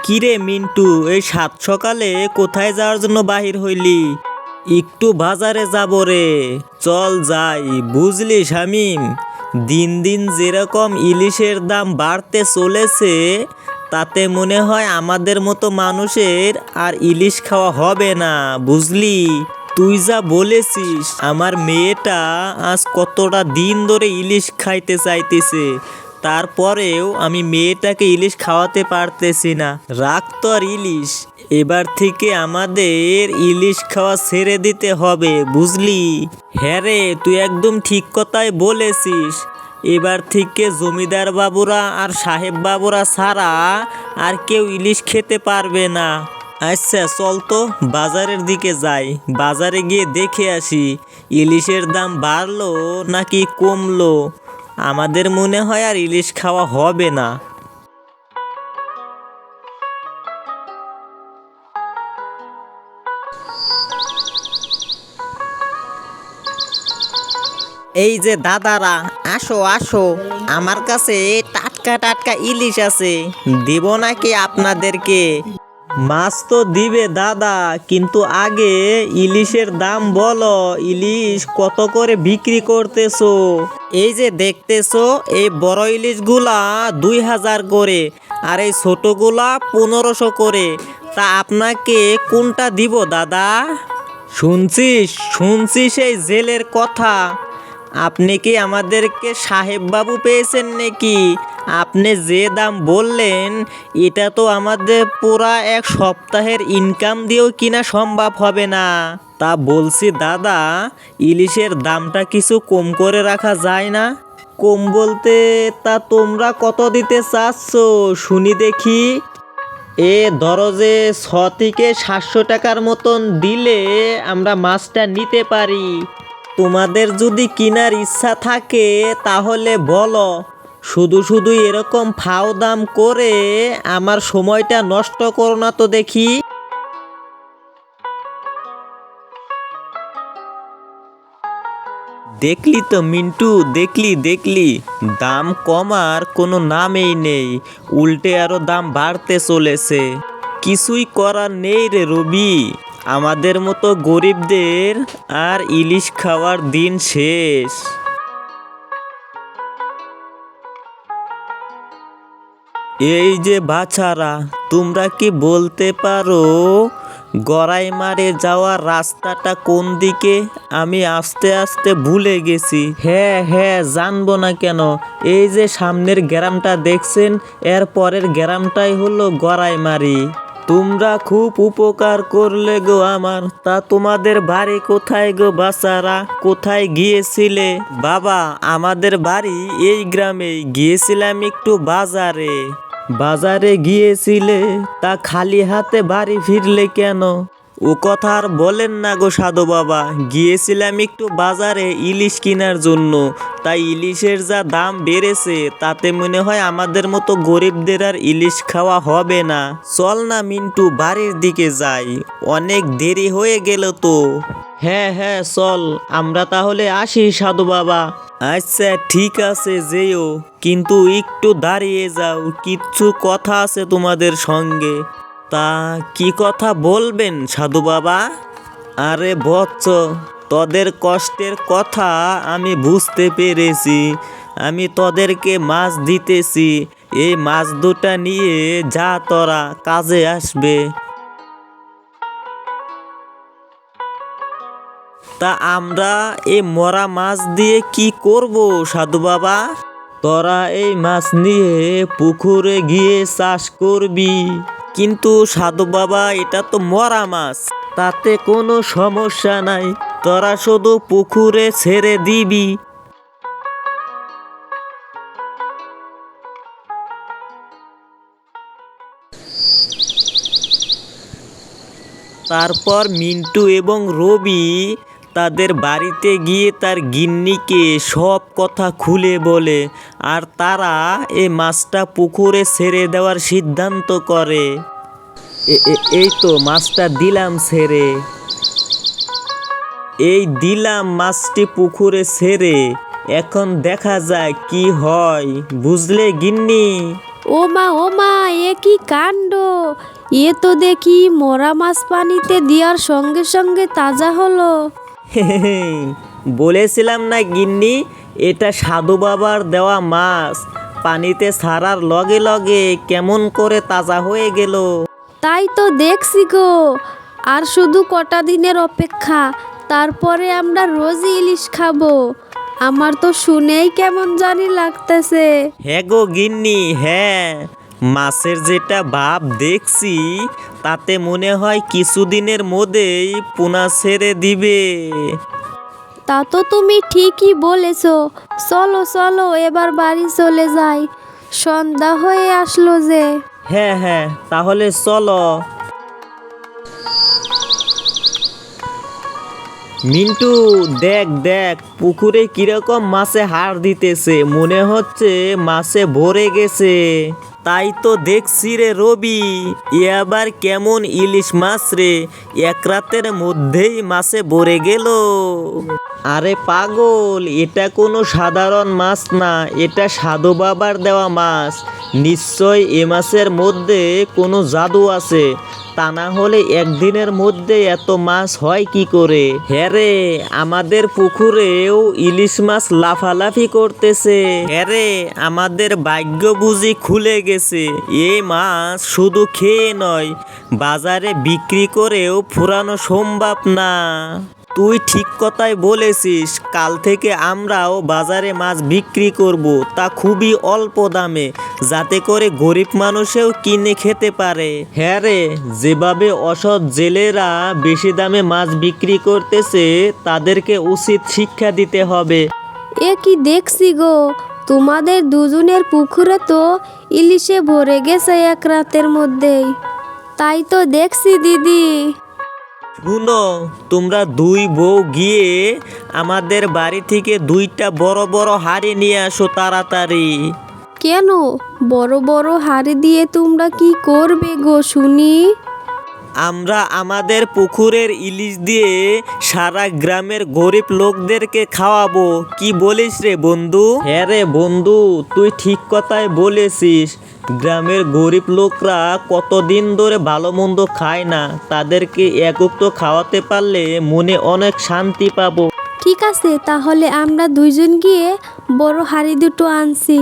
কিরে মিন্টু, এই সাত সকালে কোথায় যাওয়ার জন্য বাহির হইলি? একটু বাজারে যাব রে। চল যাই। বুঝলি শামিম, দিন দিন যেরকম ইলিশের দাম বাড়তে চলেছে, তাতে মনে হয় আমাদের মতো মানুষের আর ইলিশ খাওয়া হবে না, বুঝলি? তুই যা বলেছিস, আমার মেয়েটা আজ কতটা দিন ধরে ইলিশ খাইতে চাইতেছে, তারপরেও আমি মেয়েটাকে ইলিশ খাওয়াতে পারতেছি না। রাখ তো আর ইলিশ, এবার থেকে আমাদের ইলিশ খাওয়া ছেড়ে দিতে হবে, বুঝলি? হ্যাঁ রে, তুই একদম ঠিক কথাই বলেছিস। এবার থেকে জমিদার বাবুরা আর সাহেব বাবুরা ছাড়া আর কেউ ইলিশ খেতে পারবে না। আচ্ছা চল তো বাজারের দিকে যাই, বাজারে গিয়ে দেখে আসি ইলিশের দাম বাড়লো নাকি কমলো। আমাদের মনে হয় আর ইলিশ খাওয়া হবে না। এই যে দাদারা, আসো আসো, আমার কাছে টাটকা টাটকা ইলিশ আছে, দিব নাকি আপনাদেরকে? মাছ তো দিবে দাদা, কিন্তু আগে ইলিশের দাম বলো। ইলিশ কত করে বিক্রি করতেছো? এই যে দেখতেছো, এই বড় ইলিশগুলা 2000 করে, আর এই ছোটগুলা 1500 করে। তা আপনাকে কোনটা দিব দাদা? শুনছিস শুনছিস এই জেলের কথা? আপনি কি আমাদেরকে সাহেব বাবু পেয়েছেন নাকি? আপনি যে দাম বললেন, এটা তো আমাদের পুরা এক সপ্তাহের ইনকাম দিয়েও কিনা সম্ভব হবে না। তা বলছি দাদা, ইলিশের দামটা কিছু কম করে রাখা যায় না? কম বলতে তা তোমরা কত দিতে চাচ্ছ শুনি দেখি। ধরো যে 6 থেকে 700 টাকার মতন দিলে আমরা মাছটা নিতে পারি। তোমাদের যদি কেনার ইচ্ছা থাকে তাহলে বলো। শুধু শুধু এরকম ফাও দাম করে আমার সময়টা নষ্ট করো না তো দেখি। দেখলি তো মিন্টু, দেখলি দেখলি, দাম কমার কোনো নামেই নেই, উল্টে আরো দাম বাড়তে চলেছে। কিছুই করার নেই রে রবি, আমাদের মতো গরিবদের আর ইলিশ খাওয়ার দিন শেষ। এই যে বাছারা, তোমরা কি বলতে পারো গড়াইমারে যাওয়ার রাস্তাটা কোন দিকে? আমি আস্তে আস্তে ভুলে গেছি। হ্যাঁ হ্যাঁ, জানবো না কেন। এই যে সামনের গ্রামটা দেখছেন, এর পরের গ্রামটাই হলো গড়াইমারি। তোমরা খুব উপকার করলে গো আমার। তা তোমাদের বাড়ি কোথায় গো বাছারা? কোথায় গিয়েছিলে? বাবা, আমাদের বাড়ি এই গ্রামেই, গিয়েছিলাম একটু বাজারে। বাজারে গিয়েছিলে? তা খালি হাতে বাড়ি ফিরলে কেন? ও কথা আর বলেন না গো সাধু বাবা, গিয়েছিলাম একটু বাজারে ইলিশ কেনার জন্য। তাই ইলিশের যা দাম বেড়েছে, তাতে মনে হয় আমাদের মতো গরিবদের আর ইলিশ খাওয়া হবে না। চল না মিন্টু, বাড়ির দিকে যাই, অনেক দেরি হয়ে গেল তো। হ্যাঁ হ্যাঁ চল, আমরা তাহলে আসি সাধু বাবা। আচ্ছা ঠিক আছে, যেও, কিন্তু একটু দাঁড়িয়ে যাও, কিচ্ছু কথা আছে তোমাদের সঙ্গে। তা কি কথা বলবেন সাধু বাবা? আরে বৎস, তোদের কষ্টের কথা আমি বুঝতে পেরেছি। আমি তোদেরকে মাছ দিতেছি, এই মাছ দুটা নিয়ে যা, তোরা কাজে আসবে। তা আমরা এই মরা মাছ দিয়ে কি করব সাধু বাবা? তোরা এই মাছ নিয়ে পুকুরে গিয়ে চাষ করবি। কিন্তু সাধু বাবা, এটা তো মরা মাছ, তাতে কোনো সমস্যা নাই, তোরা শুধু পুকুরে ছেড়ে দিবি। তারপর মিন্টু এবং রবি তাদের বাড়িতে গিয়ে তার গিন্নিকে সব কথা খুলে বলে, আর তারা এই মাছটা পুকুরে ছেড়ে দেওয়ার সিদ্ধান্ত করে। এই তো মাছটা দিলাম ছেড়ে, এই দিলাম মাছটি পুকুরে ছেড়ে। এখন দেখা যায় কি হয়, বুঝলে গিন্নি? ও মা, এ কি কাণ্ড! এ তো দেখি মরা মাছ পানিতে দেওয়ার সঙ্গে সঙ্গে তাজা হলো। বলেছিলাম না গিন্নি, এটা সাধু বাবার দেওয়া মাছ, পানিতে ছাড়ার লগে লগে কেমন করে তাজা হয়ে গেল। তাই তো দেখছি গো। আর শুধু কটা দিনের অপেক্ষা, তারপরে আমরা রোজই ইলিশ খাবো। আমার তো শুনেই কেমন জানি লাগতেছে। হ্যাঁ গো গিন্নি, হ্যাঁ, মাছের যেটা ভাব দেখছি তাতে মনে হয় কিছুদিনের মধ্যেই পোনা ছেড়ে দিবে। তা তো তুমি ঠিকই বলেছো। চলো চলো, এবার বাড়ি চলে যাই, সন্ধ্যা হয়ে আসলো যে। হ্যাঁ হ্যাঁ, তাহলে চলো। মিন্টু, দেখ দেখ পুকুরে কিরকম মাছে হাড় দিতেছে, মনে হচ্ছে মাছে ভরে গেছে। তাই তো দেখছি রে রবি, এ আবার কেমন ইলিশ মাছ রে, এক রাতের মধ্যেই মাছে ভরে গেল। আরে পাগল, এটা কোনো সাধারণ মাছ না, এটা সাধু বাবার দেওয়া মাছ। নিশ্চয় এ মাছের মধ্যে কোনো জাদু আছে, তা না হলে একদিনের মধ্যে এত মাছ হয় কি করে? হ্যাঁ রে, আমাদের পুকুরেও ইলিশ মাছ লাফালাফি করতেছে। হ্যাঁ রে, আমাদের ভাগ্য বুঝি খুলে গেছে। এই মাছ শুধু খেয়ে নয়, বাজারে বিক্রি করেও ফুরানো সম্ভব না। তুই ঠিক কথাই বলেছিস, কাল থেকে আমরাও বাজারে মাছ বিক্রি করব, তা খুবই অল্প দামে, যাতে করে গরিব মানুষেও কিনে খেতে পারে। হ্যাঁ রে, যেভাবে অসৎ জেলেরা বেশি দামে মাছ বিক্রি করতেছে, তাদেরকে উচিত শিক্ষা দিতে হবে। এ কি দেখছি গো, তোমাদের দুজনের পুকুরে তো ইলিশে ভরে গেছে এক রাতের মধ্যেই। তাই তো দেখছি দিদি। শুনো, তোমরা দুই বউ গিয়ে আমাদের বাড়ি থেকে দুইটা বড় বড় হাঁড়ি নিয়ে আসো তাড়াতাড়ি। কেন, বড় বড় হাড়ি দিয়ে তোমরা কি করবে গো শুনি? আমরা আমাদের পুকুরের ইলিশ দিয়ে সারা গ্রামের গরিব লোকদেরকে খাওয়াবো, কি বলিস রে বন্ধু? হ্যাঁ রে বন্ধু, তুই ঠিক কথাই বলেছিস। গ্রামের গরিব লোকরা কতদিন ধরে ভালো মন্দ খায় না, তাদেরকে একক তো খাওয়াতে পারলে মনে অনেক শান্তি পাবো। ঠিক আছে, তাহলে আমরা দুইজন গিয়ে বড় হাড়ি দুটো আনছি।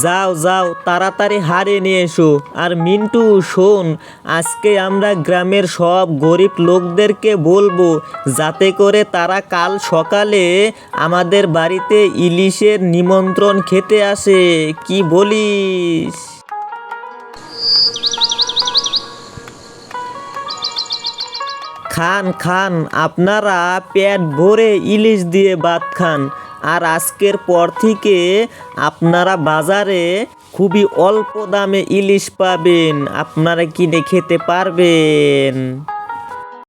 যাও যাও, তাড়াতাড়ি হাড়ি নিয়ে এসো। আর মিন্টু শোন, আজকে আমরা গ্রামের সব গরিব লোকদেরকে বলবো, যাতে করে তারা কাল সকালে আমাদের বাড়িতে ইলিশের নিমন্ত্রণ খেতে আসে, কি বলিস? খান খান, আপনারা পেট ভরে ইলিশ দিয়ে ভাত খান। আর আজকের পর থেকে আপনারা বাজারে খুবই অল্প দামে ইলিশ পাবেন, আপনারা কিনে খেতে পারবেন।